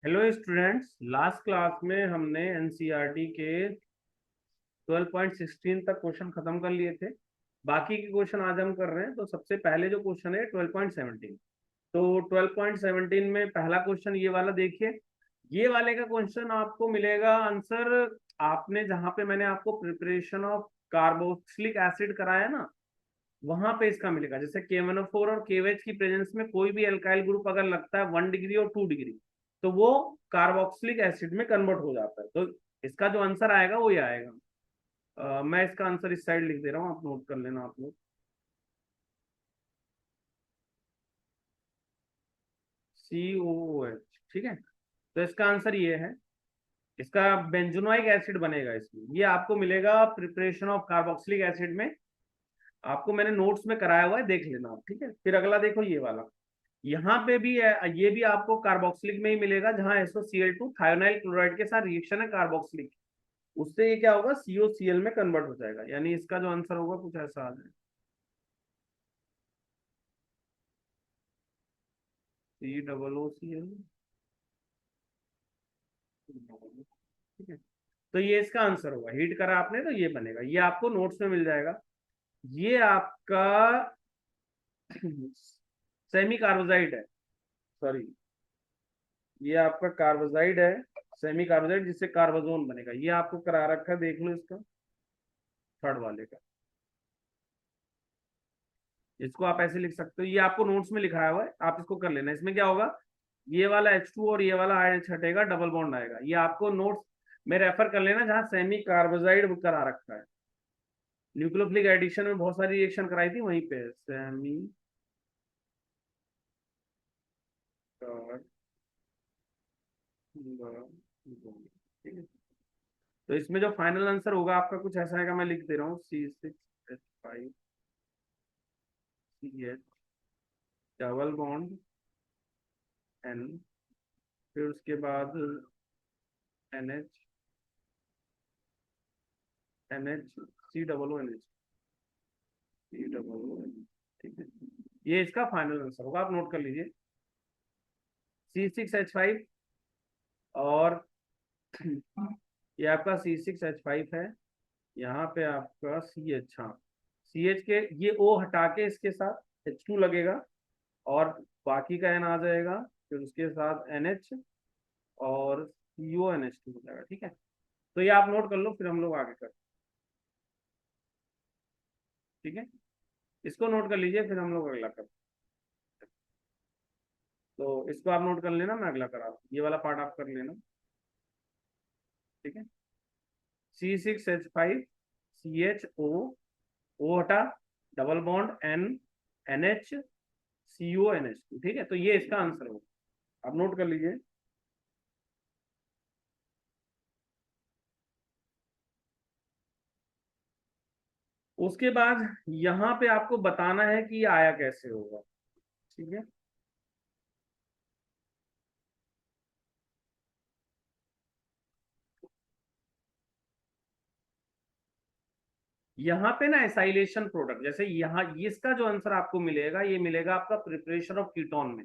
Hello students, last class में हमने NCERT के 12.16 तक क्वेश्चन खत्म कर लिए थे। बाकी के क्वेश्चन आज हम कर रहे हैं। तो सबसे पहले जो क्वेश्चन है 12.17। तो 12.17 में पहला क्वेश्चन ये वाला देखिए। ये वाले का क्वेश्चन आपको मिलेगा आंसर। आपने जहां पे मैंने आपको प्रिपरेशन ऑफ कार्बोक्सिलिक एसिड कराया ना, वहां पे इसका मिलेगा। जैसे KMnO4 और KOH की प्रेजेंस में कोई भी एल्काइल ग्रुप अगर लगता है 1 डिग्री और 2 डिग्री, तो वो कार्बोक्सिलिक एसिड में कन्वर्ट हो जाता है। तो इसका जो आंसर आएगा वो ये आएगा। मैं इसका आंसर इस साइड लिख दे रहा हूँ, आप नोट कर लेना आप लोग। COOH, ठीक है। तो इसका आंसर ये है। इसका बेंजोनोइक एसिड बनेगा इसमें। ये आपको मिलेगा प्रिपरेशन ऑफ कार्बोक्सिलिक एसिड में। आपको मैंने नोट्स में कराया हुआ है, देख लेना आप, ठीक है। फिर अगला देखो ये वाला। यहाँ पे भी है, ये भी आपको कार्बोक्सिलिक में ही मिलेगा, जहां SOCl2 थायोनाइल क्लोराइड के साथ रिएक्शन है कार्बोक्सिलिक, उससे ये क्या होगा, COCl में कन्वर्ट हो जाएगा। यानी इसका जो आंसर होगा कुछ ऐसा आ जाए, COOCl। ठीक है। तो ये इसका आंसर होगा। हीट करा आपने तो ये बनेगा, ये आपको नोट्स में मिल जाएगा। ये आपका सेमी कार्बोजाइड है, सॉरी, ये आपका कार्बोजाइड है, सेमी कार्बोजाइड, जिससे कार्बोजोन बनेगा। ये आपको करा रखा है, देख लो इसका, थर्ड वाले का। इसको आप ऐसे लिख सकते हो, ये आपको नोट्स में लिखाया हुआ है, आप इसको कर लेना। इसमें क्या होगा, ये वाला H2 और ये वाला आयन हटेगा, डबल बॉन्ड आएगा। ये आपको नोट्स में रेफर कर लेना, जहां सेमी कार्बोजाइड करा रखा है। न्यूक्लियोफिलिक एडिशन में बहुत सारी रिएक्शन कराई थी, वहीं पे सेमी कार्बोजाइड, ठीक है। तो इसमें जो फाइनल आंसर होगा आपका कुछ ऐसा आएगा, मैं लिख दे रहा हूँ, C6H5CH, डबल बॉन्ड N, फिर उसके बाद NH, NH, C OONH, ठीक है। ये इसका फाइनल आंसर होगा, आप नोट कर लीजिए। C6H5 और ये आपका C6H5 है। यहाँ पे आपका CH, हाँ, CH के ये O हटा के इसके साथ H2 लगेगा, और बाकी का N आ जाएगा, फिर उसके साथ NH और CONH2 हो जाएगा, ठीक है। तो ये आप नोट कर लो, फिर हम लोग आगे करते हैं, ठीक है। इसको नोट कर लीजिए, फिर हम लोग अगला करते हैं। तो इसको आप नोट कर लेना, मैं अगला करा, ये वाला पार्ट आप कर लेना, ठीक है। C6H5CHO, O हटा, double bond N, NH CONH2, ठीक है। तो ये इसका आंसर होगा, आप नोट कर लीजिए। उसके बाद यहाँ पे आपको बताना है कि ये आया कैसे होगा, ठीक है। यहाँ पे ना एसाइलेशन प्रोडक्ट, जैसे यहाँ इसका जो आंसर आपको मिलेगा, ये मिलेगा आपका प्रिपरेशन ऑफ कीटोन में।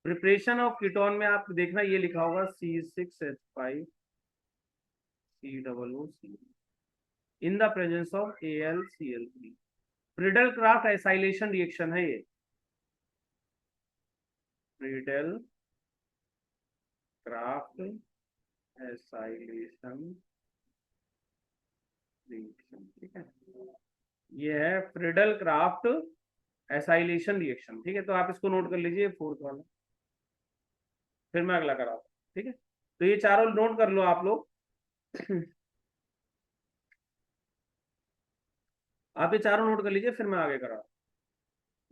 प्रिपरेशन ऑफ कीटोन में आप देखना, ये लिखा होगा C6H5COO in the presence of AlCl3। Friedel Crafts acylation reaction है ये, प्रिडल क्राफ्ट एसाइलेशन रिएक्शन, ठीक है। ये है फ्रिडल क्राफ्ट एसाइलेशन रिएक्शन, ठीक है। तो आप इसको नोट कर लीजिए, फोर्थ वाला। फिर मैं अगला कराता हूँ, ठीक है। तो ये चारों नोट कर लो आप लोग। आप ये चारों नोट कर लीजिए, फिर मैं आगे करा।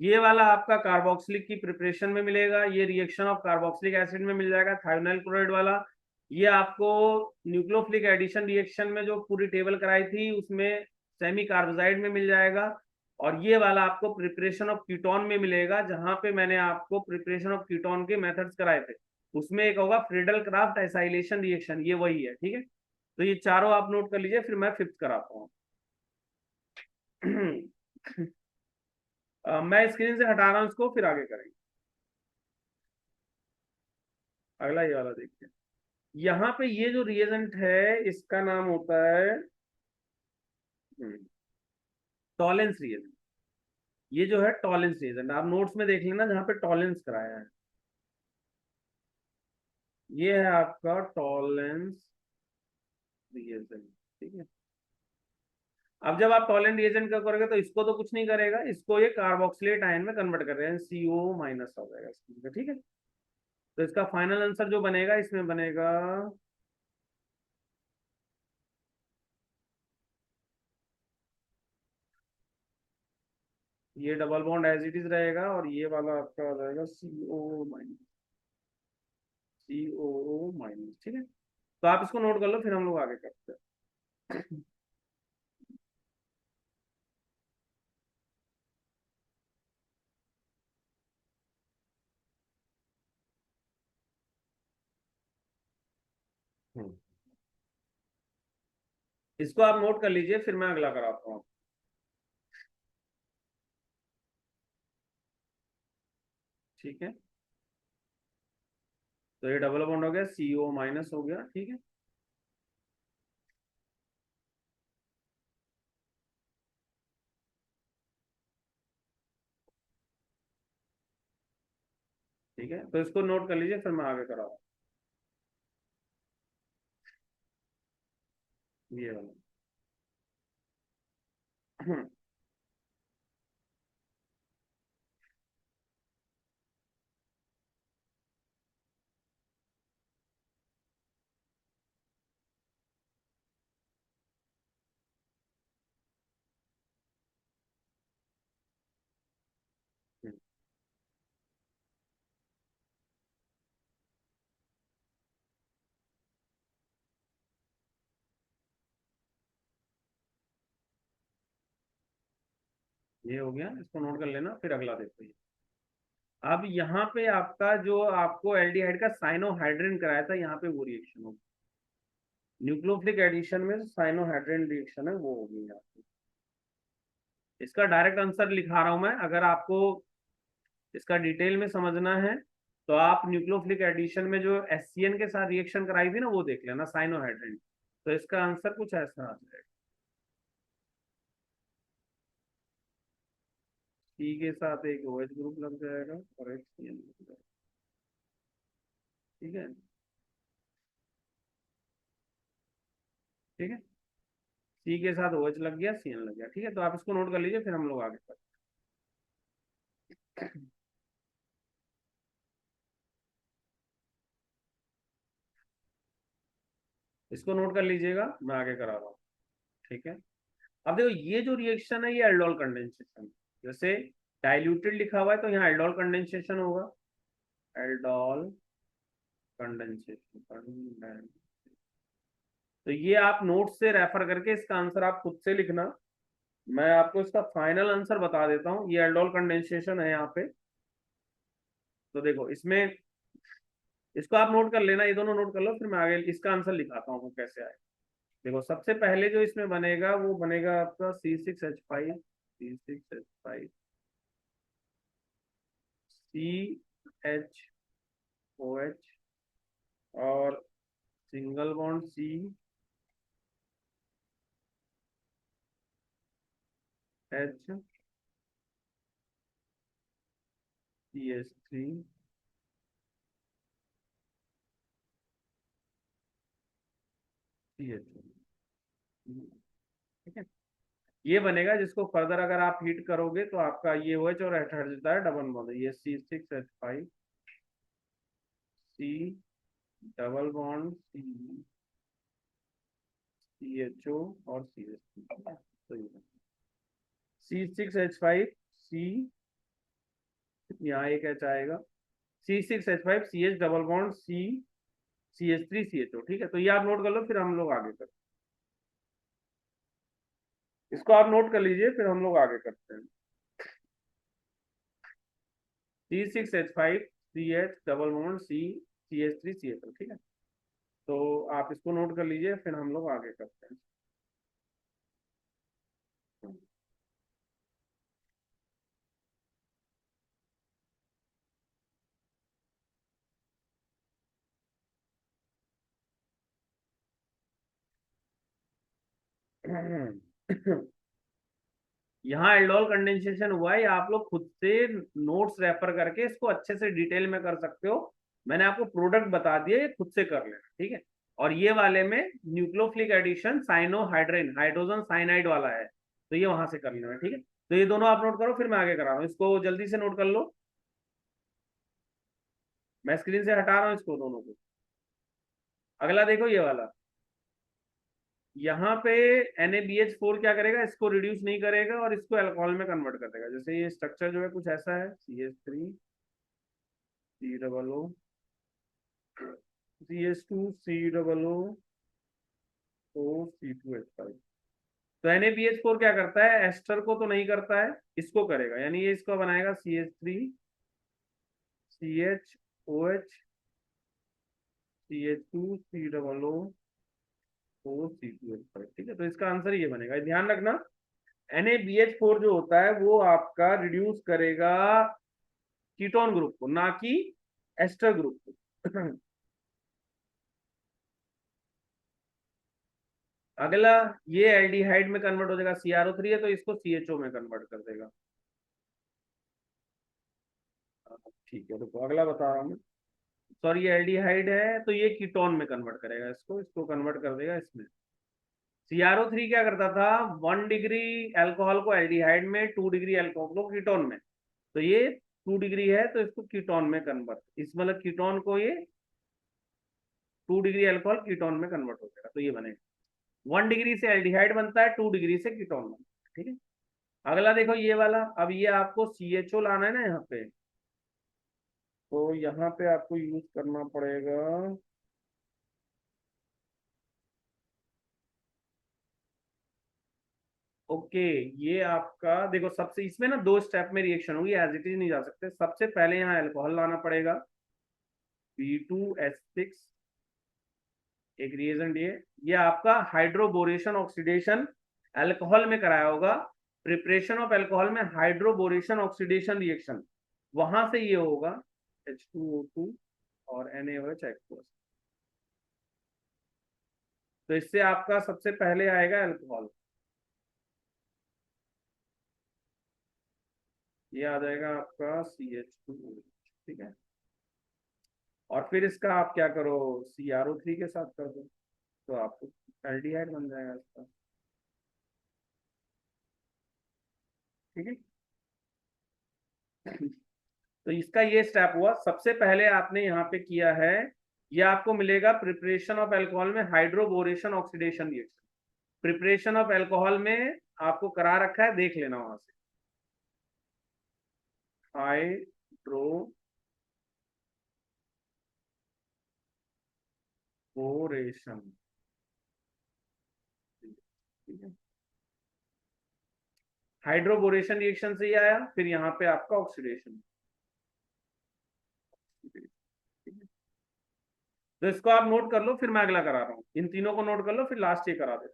ये वाला आपका कार्बोक्सिलिक की प्रिपरेशन में मिलेगा, ये रिएक्शन ऑफ कार्बोक्सिलिक एसिड में मिल जाएगा, थायोनाइल क्लोराइड वाला। ये आपको न्यूक्लियोफिलिक एडिशन रिएक्शन में जो पूरी टेबल कराई थी, उसमें सेमी कार्बोजाइड में मिल जाएगा। और ये वाला आपको प्रिपरेशन ऑफ कीटोन में मिलेगा, जहां पे मैंने आपको प्रिपरेशन ऑफ कीटोन के मेथड्स कराए थे, उसमें एक होगा फ्रीडल क्राफ्ट एसाइलेशन रिएक्शन, ये वही है, ठीक है। तो ये चारों आप नोट कर लीजिए, फिर मैं फिफ्थ कराता हूँ। मैं स्क्रीन से हटा रहा हूँ इसको, फिर आगे करेंगे। अगला ये वाला देखिए, यहाँ पे ये जो रिएजेंट है इसका नाम होता है टॉलेंस रिएजेंट। ये जो है टॉलेंस रिएजेंट, आप नोट्स में देख लेना जहाँ पे टॉलेंस कराया है, ये है आपका टॉलेंस रिएजेंट। ठीक है, अब जब आप टॉलेंट रिएजेंट का करोगे तो इसको तो कुछ नहीं करेगा, इसको ये कार्बोक्सिलेट आयन में कन्वर्ट कर रहे हैं, CO माइनस हो जाएगा इसका। ठीक है, तो इसका फाइनल आंसर जो बनेगा इसमें बनेगा ये double bond as it is रहेगा, और ये वाला आपका आ जाएगा CO माइनस। ठीक है, तो आप इसको नोट कर लो, फिर हम लोग आगे करते हैं। इसको आप नोट कर लीजिए, फिर मैं अगला कराता हूँ। ठीक है, तो ये डबल बॉन्ड हो गया, CO माइनस हो गया। ठीक है, ठीक है, तो इसको नोट कर लीजिए, फिर मैं आगे कराऊँ ये वाला। ये हो गया, इसको नोट कर लेना, फिर अगला देखो। अब यहाँ पे आपका जो आपको एल्डिहाइड का साइनोहाइड्रिन कराया था, यहाँ पे वो रिएक्शन होगी, न्यूक्लियोफिलिक एडिशन में साइनोहाइड्रिन रिएक्शन है, वो होगी यहाँ पे। इसका डायरेक्ट आंसर लिखा रहा हूं मैं, अगर आपको इसका डिटेल में समझना है तो आप न्यूक्लियोफिलिक एडिशन में जो HCN के साथ रिएक्शन कराई थी ना, वो देख लेना, साइनोहाइड्रिन। तो इसका आंसर कुछ ऐसा आ जाएगा, C के साथ एक OH ग्रुप लग जाएगा और एक CN लग जाएगा। ठीक है, ठीक है, C के साथ OH लग गया, CN लग गया। ठीक है, तो आप इसको नोट कर लीजिए, फिर हम लोग आगे बढ़ते हैं। इसको नोट कर लीजिएगा, मैं आगे करा रहा हूँ। ठीक है, अब देखो ये जो रिएक्शन है ये एल्डोल कंडेंसेशन, जैसे डाइल्यूटेड लिखा हुआ है तो यहाँ एल्डोल कंडेंसेशन होगा, एल्डोल कंडेंसेशन। तो ये आप नोट से रेफर करके इसका आंसर आप खुद से लिखना, मैं आपको इसका फाइनल आंसर बता देता हूँ। ये एल्डोल कंडेंसेशन है यहाँ पे, तो देखो इसमें, इसको आप नोट कर लेना, ये दोनों नोट कर लो, फिर मैं आगे इसका आंसर लिखाता हूँ कैसे आए। देखो सबसे पहले जो इसमें बनेगा वो बनेगा आपका C6H5, C6H5, CHOH, और सिंगल बॉन्ड CH3, CH। ठीक है, ये बनेगा, जिसको फर्दर अगर आप हीट करोगे तो आपका ये OH और हट हट जाता है, डबल बॉन्ड, ये C6H5, C double bond CHO और CH3। तो ये C6H5, C, यहाँ एक H आएगा, C6H5 CH double bond CH3 CHO। ठीक है, तो ये आप नोट कर लो, फिर हम लोग आगे करते हैं। इसको आप नोट कर लीजिए, फिर हम लोग आगे करते हैं। C6H5 CH double bond CH3 CHO। ठीक है, तो आप इसको नोट कर लीजिए, फिर हम लोग आगे करते हैं। यहाँ एल्डोल कंडेंसेशन हुआ है, आप लोग खुद से नोट्स रेफर करके इसको अच्छे से डिटेल में कर सकते हो। मैंने आपको प्रोडक्ट बता दिया, ये खुद से कर लेना, ठीक है। और ये वाले में nucleophilic addition cyanohydrin hydrogen cyanide वाला है, तो ये वहां से कर लेना, ठीक है। तो ये दोनों आप नोट करो, फिर मैं आगे करा रहा हूँ, इसको जल्दी से नोट कर लो। मैं स्क्रीन से हटा रहा हूँ इसको दोनों को। अगला देखो ये वाला, यहाँ पे NaBH4 क्या करेगा, इसको रिड्यूस नहीं करेगा और इसको अल्कोहल में कन्वर्ट कर देगा। जैसे ये स्ट्रक्चर जो है कुछ ऐसा है, CH3 COO CH2COO तो NaBH4 क्या करता है, एस्टर को तो नहीं करता है, इसको करेगा, यानी ये इसको बनाएगा CH3CHOH ठीक है। तो इसका आंसर ये बनेगा, ध्यान रखना। NaBH4 जो होता है वो आपका रिड्यूस करेगा कीटोन ग्रुप को, ना कि एस्टर ग्रुप को। अगला, ये एल्डिहाइड में कन्वर्ट हो जाएगा, CrO3 है तो इसको CHO में कन्वर्ट कर देगा। ठीक है, रुको अगला बता रहा हूँ। सॉरी, ये एल्डिहाइड है तो ये कीटोन में कन्वर्ट करेगा, इसको इसको कन्वर्ट कर देगा इसमें। CrO3 क्या करता था, 1 डिग्री अल्कोहल को एल्डिहाइड में, 2 डिग्री अल्कोहल को कीटोन में, तो ये 2 डिग्री है तो इसको कीटोन में कन्वर्ट, इस मतलब कीटोन को ये 2 डिग्री अल्कोहल कीटोन में कन्वर्ट हो जाएगा, तो ये बनेगा। 1 डिग्री से एल्डिहाइड बनता है, 2 डिग्री से कीटोन बनता है, ठीक है। अगला देखो ये वाला, अब ये आपको CHO लाना है ना यहाँ पे, तो यहाँ पे आपको यूज करना पड़ेगा, ओके। ये आपका देखो, सबसे इसमें ना 2 स्टेप में रिएक्शन होगी, एज इट इज नहीं जा सकते। सबसे पहले यहाँ अल्कोहल लाना पड़ेगा, B2H6, एक रिएजेंट ये आपका हाइड्रोबोरेशन ऑक्सीडेशन अल्कोहल में कराया होगा। प्रिपरेशन ऑफ अल्कोहल में हाइड्रोबोरेशन ऑक्सीडेशन रिएक्शन, वहां से ये होगा H2O2 और NaOH एक्वस। तो इससे आपका सबसे पहले आएगा अल्कोहल, ये आ जाएगा आपका CH2, ठीक है। और फिर इसका आप क्या करो, CrO3 के साथ कर दो, तो आपको एल्डिहाइड बन जाएगा इसका, ठीक है। तो इसका ये स्टेप हुआ, सबसे पहले आपने यहाँ पे किया है, ये आपको मिलेगा प्रिपरेशन ऑफ अल्कोहल में hydroboration oxidation reaction. Preparation of alcohol में आपको करा रखा है, देख लेना वहां से, हाइड्रोबोरेशन, ठीक है। हाइड्रोबोरेशन रिएक्शन से ही आया, फिर यहाँ पे आपका ऑक्सीडेशन, तो इसको आप नोट कर लो, फिर मैं अगला करा रहा हूँ। इन तीनों को नोट कर लो, फिर लास्ट ये करा दे।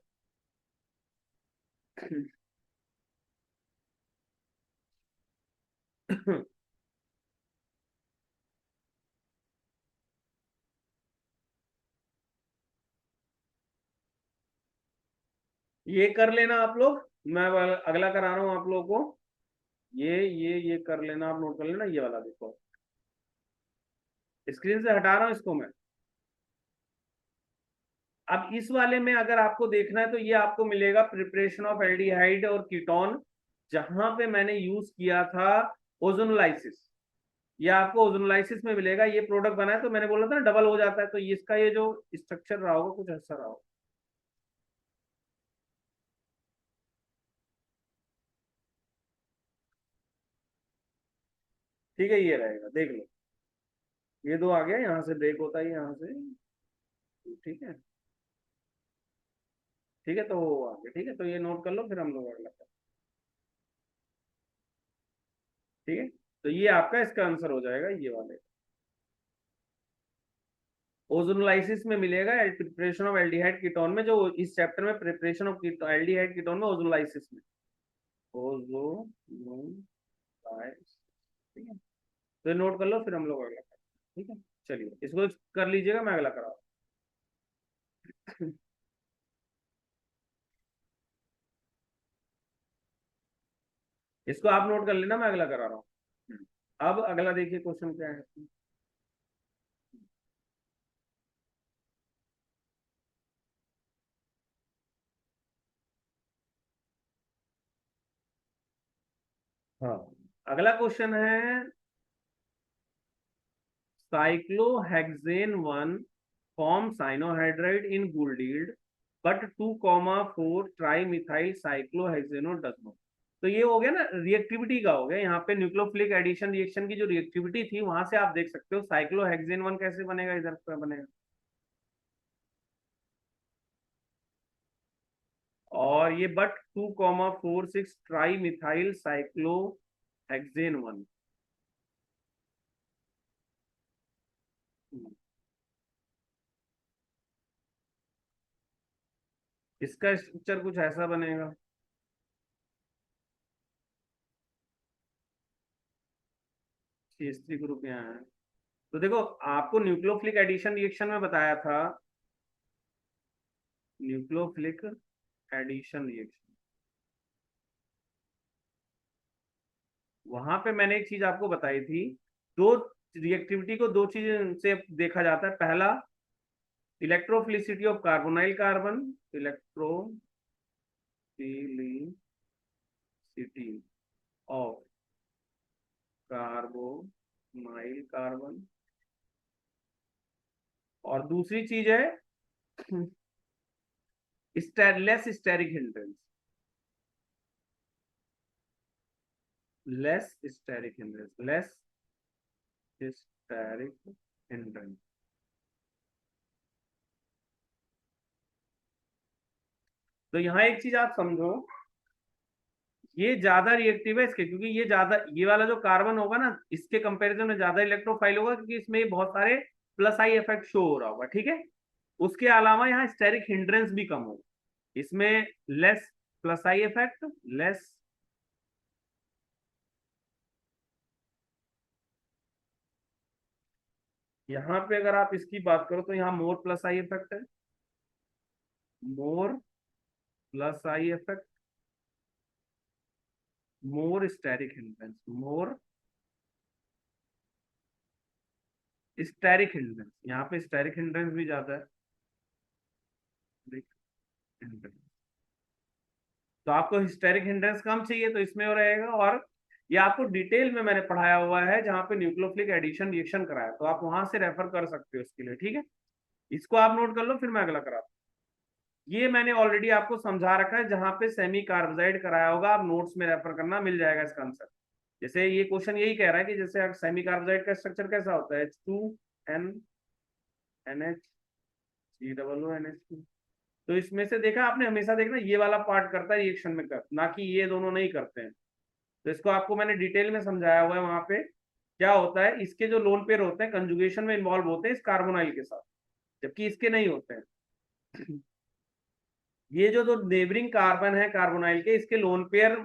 ये कर लेना आप लोग, मैं अगला करा रहा हूँ आप लोगों को। ये कर लेना, आप नोट कर लेना, ये वाला देखो, स्क्रीन से हटा रहा हूँ इसको मैं। अब इस वाले में अगर आपको देखना है तो ये आपको मिलेगा प्रिपरेशन ऑफ एल्डिहाइड और कीटोन, जहां पे मैंने यूज किया था ओजोनोलाइसिस, ये आपको ओजोनोलाइसिस में मिलेगा। ये प्रोडक्ट बना है तो मैंने बोला था ना डबल हो जाता है, तो इसका ये जो स्ट्रक्चर रहा होगा कुछ ऐसा रहा होगा, ठीक है। ये रहेगा, देख लो, ये दो आ गया, यहाँ से ब्रेक होता है यहाँ से, ठीक है। ठीक है, तो वो आ गया, ठीक है। तो ये नोट कर लो, फिर हम लोग अगला करते हैं, ठीक है। तो ये आपका इसका आंसर हो जाएगा, ये वाले ओजोनोलाइसिस में मिलेगा, प्रिपरेशन ऑफ एल्डिहाइड कीटोन में, जो इस चैप्टर में प्रिपरेशन ऑफ एल्डिहाइड कीटोन में ओजोनोलाइसिस में, ओजोनोलाइसिस, ठीक है। तो नोट कर लो, फिर हम लोग अगला करते हैं, ठीक है। चलिए इसको कर लीजिएगा, मैं अगला करा इसको आप नोट कर लेना, मैं अगला करा रहा हूँ। अब अगला देखिए क्वेश्चन क्या है। हाँ, अगला क्वेश्चन है साइक्लोहेक्सेन 1 फॉर्म साइनोहाइड्राइड इन गुल्डील्ड yield 2,4 tri cyclohexanone does not. तो ये हो गया ना, रिएक्टिविटी का हो गया। यहाँ पे न्यूक्लियोफिलिक एडिशन रिएक्शन की जो रिएक्टिविटी थी वहां से आप देख सकते हो साइक्लोहेक्सेन 1 कैसे बनेगा, इधर पे बनेगा। और ये बट 2,4 6 ट्राई मिथाइल साइक्लोहेक्सेन 1। इसका स्ट्रक्चर कुछ ऐसा बनेगा। CH3 ग्रुप यहाँ है। तो देखो, आपको न्यूक्लियोफिलिक एडिशन रिएक्शन में बताया था, न्यूक्लियोफिलिक एडिशन रिएक्शन, वहां पे मैंने एक चीज आपको बताई थी। दो रिएक्टिविटी को दो चीज से देखा जाता है। पहला, electrophilicity of carbonyl carbon, electrophilicity of carbonyl carbon. और दूसरी चीज है less steric hindrance, less steric hindrance, less steric hindrance. तो यहाँ एक चीज आप समझो, ये ज्यादा रिएक्टिव है इसके, क्योंकि ये ज्यादा, ये वाला जो कार्बन होगा ना, इसके कंपैरिजन में ज्यादा इलेक्ट्रोफाइल होगा, क्योंकि इसमें बहुत सारे प्लस आई इफेक्ट शो हो रहा होगा, ठीक है। उसके अलावा यहाँ स्टेरिक हिंड्रेंस भी कम होगा इसमें, less plus I effect, less. यहाँ पे अगर आप इसकी बात करो तो यहाँ मोर प्लस आई इफेक्ट है, more plus I effect, more steric hindrance, more steric hindrance, यहाँ पे स्टेरिक हिंड्रेंस भी ज्यादा है। तो आपको हिस्टेरिक हिंड्रेंस कम चाहिए तो इसमें हो रहेगा। और ये आपको डिटेल में मैंने पढ़ाया हुआ है, जहाँ पे न्यूक्लियोफिलिक एडिशन रिएक्शन कराया, तो आप वहां से रेफर कर सकते हो इसके लिए, ठीक है। इसको आप नोट कर लो, फिर मैं अगला कराता हूँ। ये मैंने ऑलरेडी आपको समझा रखा है, जहां पे सेमी कार्बोजाइड कराया होगा आप नोट्स में रेफर करना, मिल जाएगा इसका आंसर। जैसे ये क्वेश्चन यही कह रहा है कि जैसे सेमी कार्बोजाइड का स्ट्रक्चर कैसा होता है, H2NH3 तो इसमें से देखा आपने, हमेशा देखना ये वाला पार्ट करता है रिएक्शन में कर, ना कि ये दोनों नहीं करते हैं। तो इसको आपको मैंने डिटेल में समझाया हुआ है वहां पे। क्या होता है, इसके जो लोन पेयर होते हैं कंजुगेशन में इन्वॉल्व होते हैं इस कार्बोनाइल के साथ, जबकि इसके नहीं होते हैं। ये जो दो नेबरिंग कार्बन है कार्बोनाइल के, इसके लोन पेयर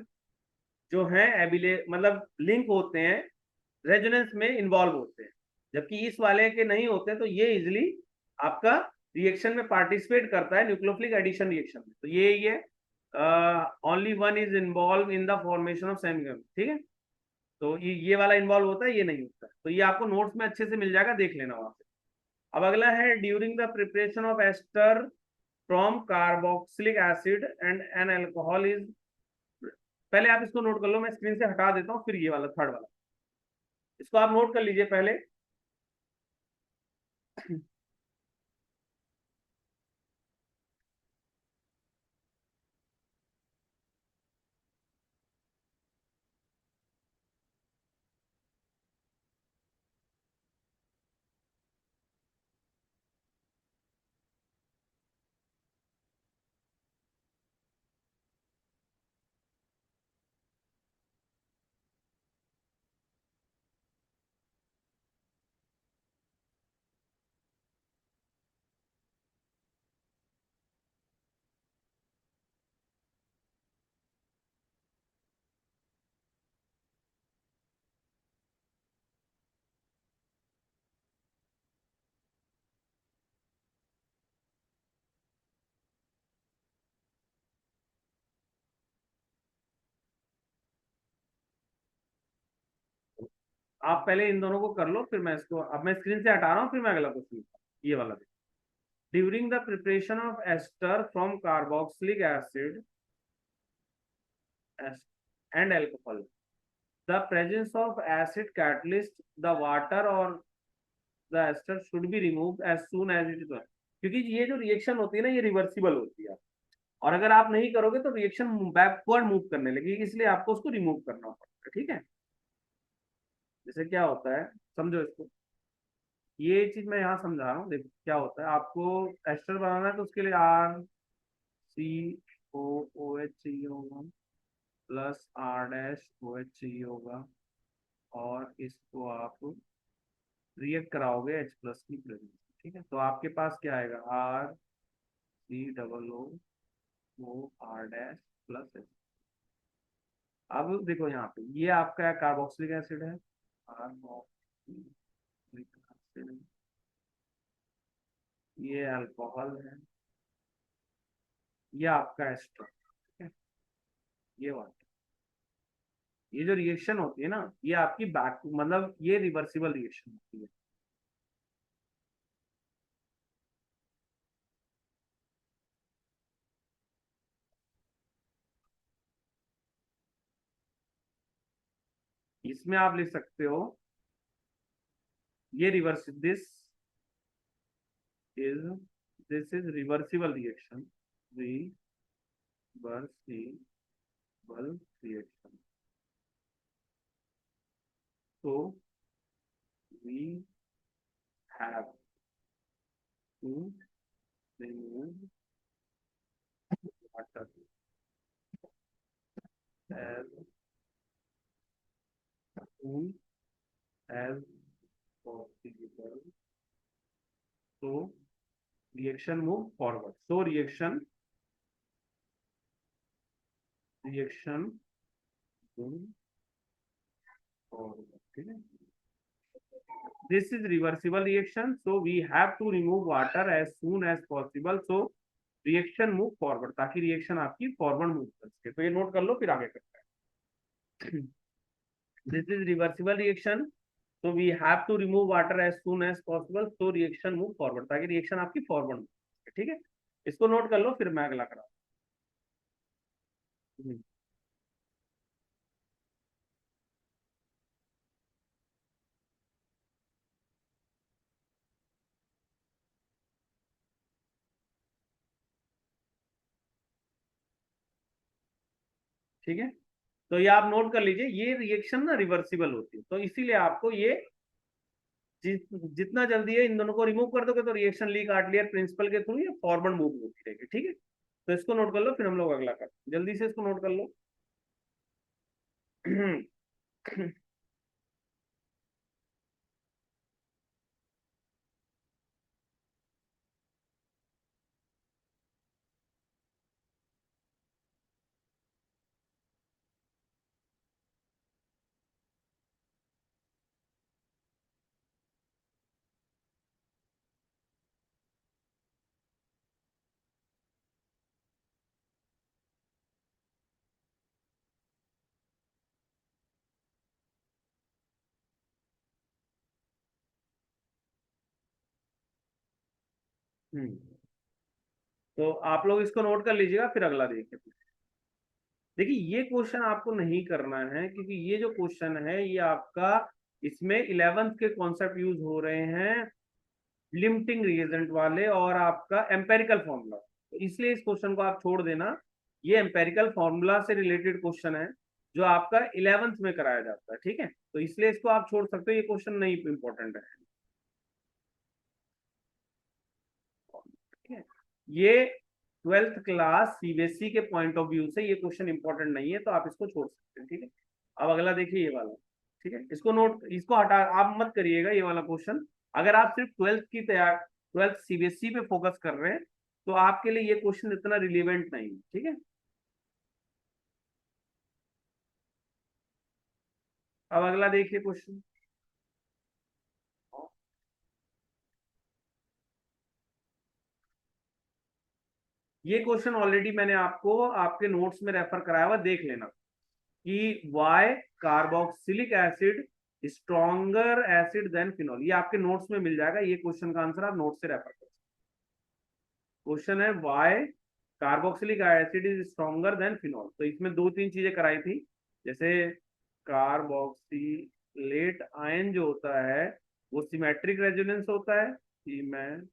जो है एबिले मतलब लिंक होते हैं, रेजोनेंस में इन्वॉल्व होते हैं, जबकि इस वाले के नहीं होते हैं। तो ये इजिली आपका रिएक्शन में पार्टिसिपेट करता है न्यूक्लियोफिलिक एडिशन रिएक्शन में। तो ये only one is involve in the formation of semi, ठीक है। तो ये वाला इन्वॉल्व होता है, ये नहीं होता है। तो ये आपको नोट्स में अच्छे से मिल जाएगा, देख लेना वहां से। अब अगला है during the preparation of ester from carboxylic acid and an alcohol is, पहले आप इसको नोट कर लो, मैं स्क्रीन से हटा देता हूँ, फिर ये वाला थर्ड वाला इसको आप नोट कर लीजिए पहले। आप पहले इन दोनों को कर लो, फिर मैं इसको, अब मैं स्क्रीन से हटा रहा हूँ, फिर मैं अगला क्वेश्चन, ये वाला देखो। During the preparation of ester from carboxylic acid and alcohol, the presence of acid catalyst, the water और the ester should be remove as soon as it is, क्योंकि ये जो रिएक्शन होती है ना, ये रिवर्सिबल होती है, और अगर आप नहीं करोगे तो रिएक्शन बैकवर्ड मूव करने लगेगी, इसलिए आपको उसको रिमूव करना पड़ेगा। ठीक है, जैसे क्या होता है, समझो इसको, ये चीज मैं यहाँ समझा रहा हूँ। देखो क्या होता है, आपको एस्टर बनाना है तो उसके लिए आर सी ओ ओ एच चाहिए होगा, plus R dash O H चाहिए होगा, और इसको आप रिएक्ट कराओगे एच प्लस की प्रेजेंस। ठीक है, तो आपके पास क्या आएगा, R C double O O R dash plus H. अब देखो यहाँ पे ये आपका कार्बोक्सिलिक एसिड है, कार्बोक्सिलिक एसिड, ये अल्कोहल है, ये आपका एस्टर। ठीक है, ये वाटर, ये जो रिएक्शन होती है ना, ये आपकी बैक, मतलब ये रिवर्सिबल रिएक्शन होती है। इसमें आप लिख सकते हो, ये reverse, is this is reversible reaction, reversible reaction, तो we have to remove water as soon as possible, so reaction move forward, so reaction move forward. ठीक है, this is reversible reaction, so we have to remove water as soon as possible, so reaction move forward, ताकि reaction आपकी forward move कर सके। तो ये note कर लो, फिर आगे करते हैं। this is reversible reaction, so we have to remove water as soon as possible, so reaction move forward, ताकि रिएक्शन आपकी फॉरवर्ड मूव कर सके। ठीक है, इसको नोट कर लो, फिर मैं अगला करा। ठीक है, तो ये आप नोट कर लीजिए, ये रिएक्शन ना रिवर्सिबल होती है, तो इसीलिए आपको ये जितना जल्दी है इन दोनों को रिमूव कर दोगे तो रिएक्शन ली कार्टलियर प्रिंसिपल के थ्रू ये फॉरवर्ड मूव होती रहेगी। ठीक है, तो इसको नोट कर लो, फिर हम लोग अगला करते हैं, जल्दी से इसको नोट कर लो। तो आप लोग इसको नोट कर लीजिएगा, फिर अगला देखिए। देखिए ये क्वेश्चन आपको नहीं करना है, क्योंकि ये जो क्वेश्चन है ये आपका, इसमें 11th के कॉन्सेप्ट यूज हो रहे हैं, लिमिटिंग रिएजेंट वाले और आपका एम्पेरिकल फॉर्मूला, तो इसलिए इस क्वेश्चन को आप छोड़ देना। ये एम्पेरिकल फॉर्मूला से रिलेटेड क्वेश्चन है, जो आपका 11th में कराया जाता है। ठीक है, तो इसलिए इसको आप छोड़ सकते हो, ये क्वेश्चन नहीं इंपॉर्टेंट है। ठीक है, ये 12th क्लास सीबीएसई के पॉइंट ऑफ व्यू से ये क्वेश्चन इंपॉर्टेंट नहीं है, तो आप इसको छोड़ सकते हैं। ठीक है, अब अगला देखिए ये वाला। ठीक है, इसको नोट, इसको हटा, आप मत करिएगा ये वाला क्वेश्चन। अगर आप सिर्फ 12th की तैयार, 12th सीबीएसई पे फोकस कर रहे हैं, तो आपके लिए ये क्वेश्चन इतना रिलेवेंट नहीं है। ठीक है, अब अगला देखिए क्वेश्चन। ये क्वेश्चन ऑलरेडी मैंने आपको आपके नोट्स में रेफर कराया हुआ, देख लेना कि why carboxylic acid stronger acid than phenol, ये आपके नोट्स में मिल जाएगा, ये क्वेश्चन का आंसर आप नोट से रेफर करो। क्वेश्चन है why carboxylic acid is stronger than phenol. तो इसमें दो तीन चीजें कराई थी, जैसे कार्बोक्सिलेट आयन जो होता है वो सिमेट्रिक रेजोनेंस होता है, सिमेट्रिक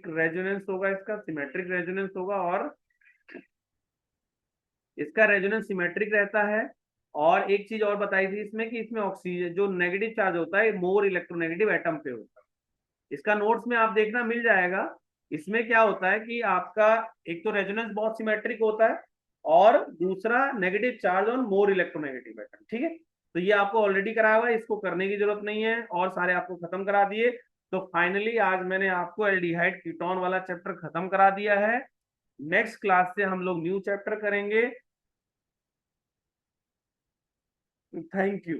रेजोनेंस होगा, इसका सिमेट्रिक रेजोनेंस होगा, और इसका रेजोनेंस सिमेट्रिक रहता है। और एक चीज और बताई थी इसमें कि इसमें ऑक्सीजन जो नेगेटिव चार्ज होता है मोर इलेक्ट्रोनेगेटिव एटम पे होता है। इसका नोट्स में आप देखना मिल जाएगा। इसमें क्या होता है कि आपका एक तो रेजोनेंस बहुत सिमेट्रिक होता है, और दूसरा negative charge on more electronegative atom. ठीक है, तो ये आपको ऑलरेडी कराया हुआ है, इसको करने की जरूरत नहीं है, और सारे आपको खत्म करा दिए। तो फाइनली आज मैंने आपको एल्डिहाइड कीटोन वाला चैप्टर खत्म करा दिया है। नेक्स्ट क्लास से हम लोग न्यू चैप्टर करेंगे। Thank you.